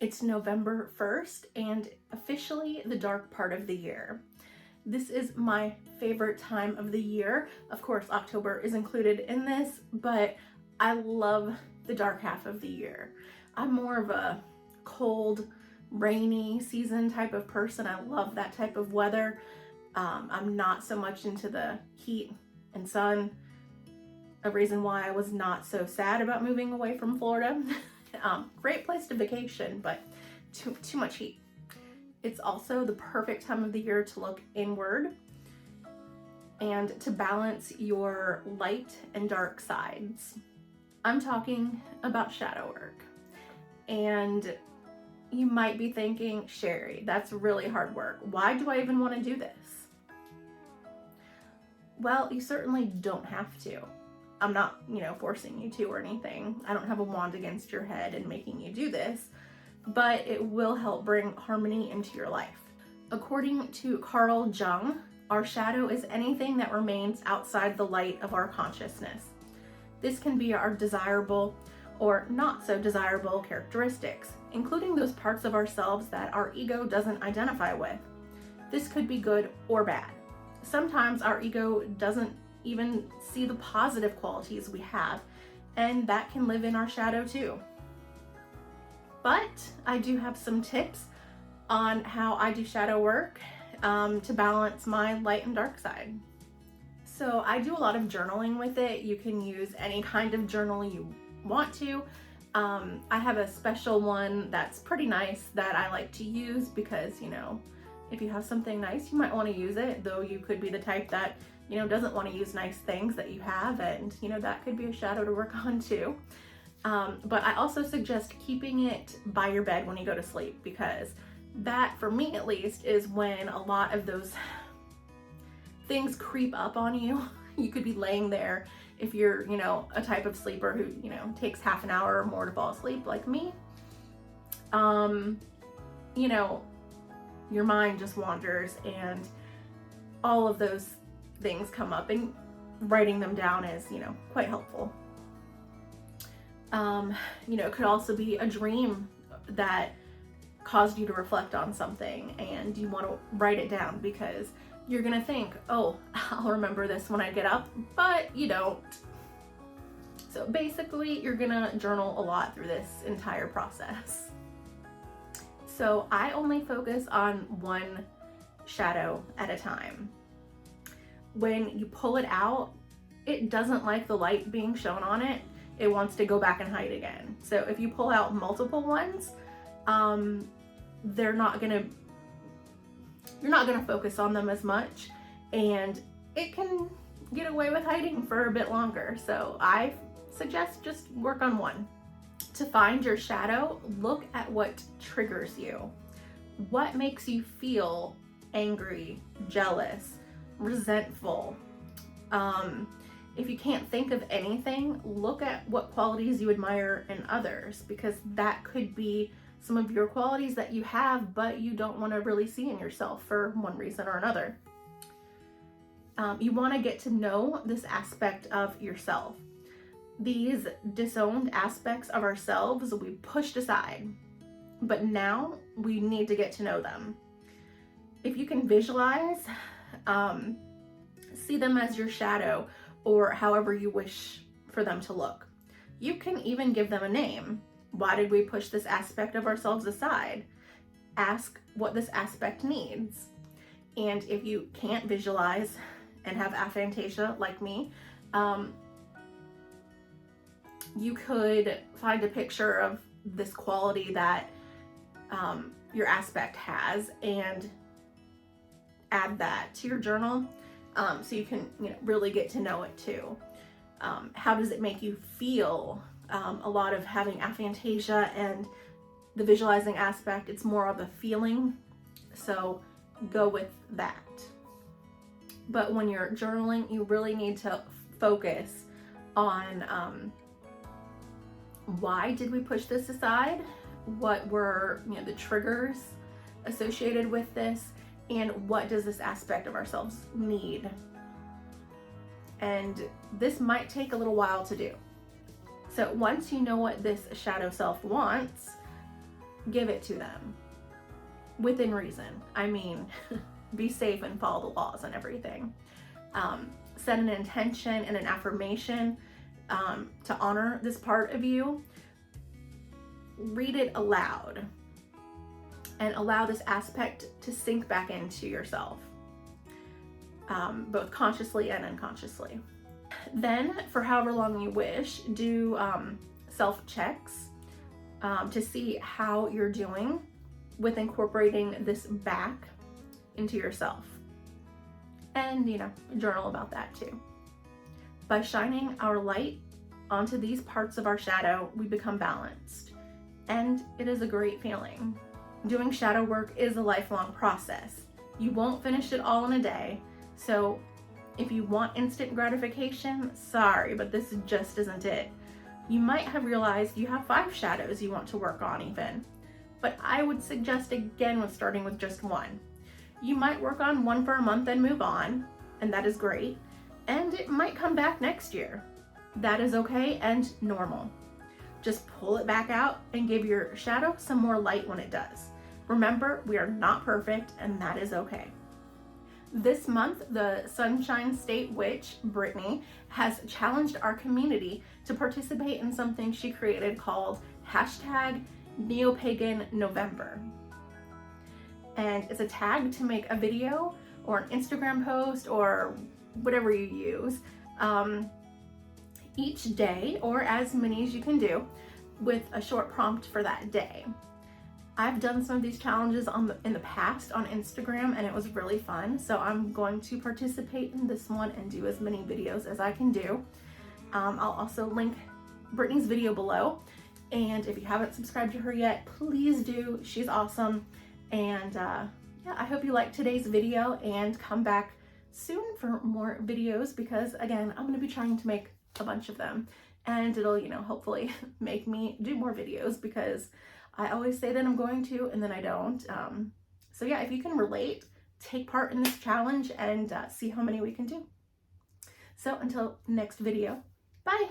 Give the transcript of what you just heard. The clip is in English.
It's November 1st and officially the dark part of the year. This is my favorite time of the year. Of course, October is included in this, but I love the dark half of the year. I'm more of a cold, rainy season type of person. I love that type of weather. I'm not so much into the heat and sun. A reason why I was not so sad about moving away from Florida. Great place to vacation, but too much heat. It's also the perfect time of the year to look inward and to balance your light and dark sides. I'm talking about shadow work. And you might be thinking, Sherry, that's really hard work. Why do I even want to do this? Well, you certainly don't have to. I'm not, forcing you to or anything. I don't have a wand against your head and making you do this, but it will help bring harmony into your life. According to Carl Jung, our shadow is anything that remains outside the light of our consciousness. This can be our desirable or not so desirable characteristics, including those parts of ourselves that our ego doesn't identify with. This could be good or bad. Sometimes our ego doesn't even see the positive qualities we have, and that can live in our shadow too. But I do have some tips on how I do shadow work to balance my light and dark side. So I do a lot of journaling with it. You can use any kind of journal you want to. I have a special one that's pretty nice that I like to use because, if you have something nice, you might want to use it, though you could be the type that doesn't want to use nice things that you have, and that could be a shadow to work on too. But I also suggest keeping it by your bed when you go to sleep, because that, for me at least, is when a lot of those things creep up on you. You could be laying there if you're, a type of sleeper who, takes half an hour or more to fall asleep like me. Your mind just wanders and all of those things come up, and writing them down is, quite helpful. It could also be a dream that caused you to reflect on something and you want to write it down because you're gonna think, oh, I'll remember this when I get up, but you don't. So basically, you're gonna journal a lot through this entire process. So I only focus on one shadow at a time. When you pull it out, it doesn't like the light being shown on it. It wants to go back and hide again. So if you pull out multiple ones, you're not gonna focus on them as much, and it can get away with hiding for a bit longer. So I suggest just work on one. To find your shadow, look at what triggers you. What makes you feel angry, jealous, resentful? If you can't think of anything, look at what qualities you admire in others, because that could be some of your qualities that you have, but you don't want to really see in yourself for one reason or another. You want to get to know this aspect of yourself. These disowned aspects of ourselves we pushed aside, but now we need to get to know them. If you can visualize, see them as your shadow, or however you wish for them to look. You can even give them a name. Why did we push this aspect of ourselves aside? Ask what this aspect needs. And if you can't visualize and have aphantasia like me, you could find a picture of this quality that your aspect has and add that to your journal, so you can really get to know it too. How does it make you feel? A lot of having aphantasia and the visualizing aspect, it's more of a feeling, so go with that. But when you're journaling, you really need to focus on why did we push this aside? What were the triggers associated with this? And what does this aspect of ourselves need? And this might take a little while to do. So once you know what this shadow self wants, give it to them within reason. I mean, be safe and follow the laws and everything. Set an intention and an affirmation to honor this part of you. Read it aloud and allow this aspect to sink back into yourself, both consciously and unconsciously. Then, for however long you wish, do self-checks to see how you're doing with incorporating this back into yourself. And, journal about that too. By shining our light onto these parts of our shadow, we become balanced. And it is a great feeling. Doing shadow work is a lifelong process. You won't finish it all in a day. So if you want instant gratification, sorry, but this just isn't it. You might have realized you have 5 shadows you want to work on even. But I would suggest again with starting with just 1. You might work on 1 for a month and move on, and that is great. And it might come back next year. That is okay and normal. Just pull it back out and give your shadow some more light when it does. Remember, we are not perfect, and that is okay. This month, the Sunshine State Witch, Brittany, has challenged our community to participate in something she created called #NeoPaganNovember. And it's a tag to make a video or an Instagram post or whatever you use each day, or as many as you can do, with a short prompt for that day. I've done some of these challenges in the past on Instagram, and it was really fun. So I'm going to participate in this one and do as many videos as I can do. I'll also link Brittany's video below. And if you haven't subscribed to her yet, please do. She's awesome. And yeah, I hope you liked today's video and come back soon for more videos, because again, I'm going to be trying to make a bunch of them, and it'll, hopefully make me do more videos, because I always say that I'm going to and then I don't. So yeah, if you can relate, take part in this challenge and see how many we can do. So until next video, bye.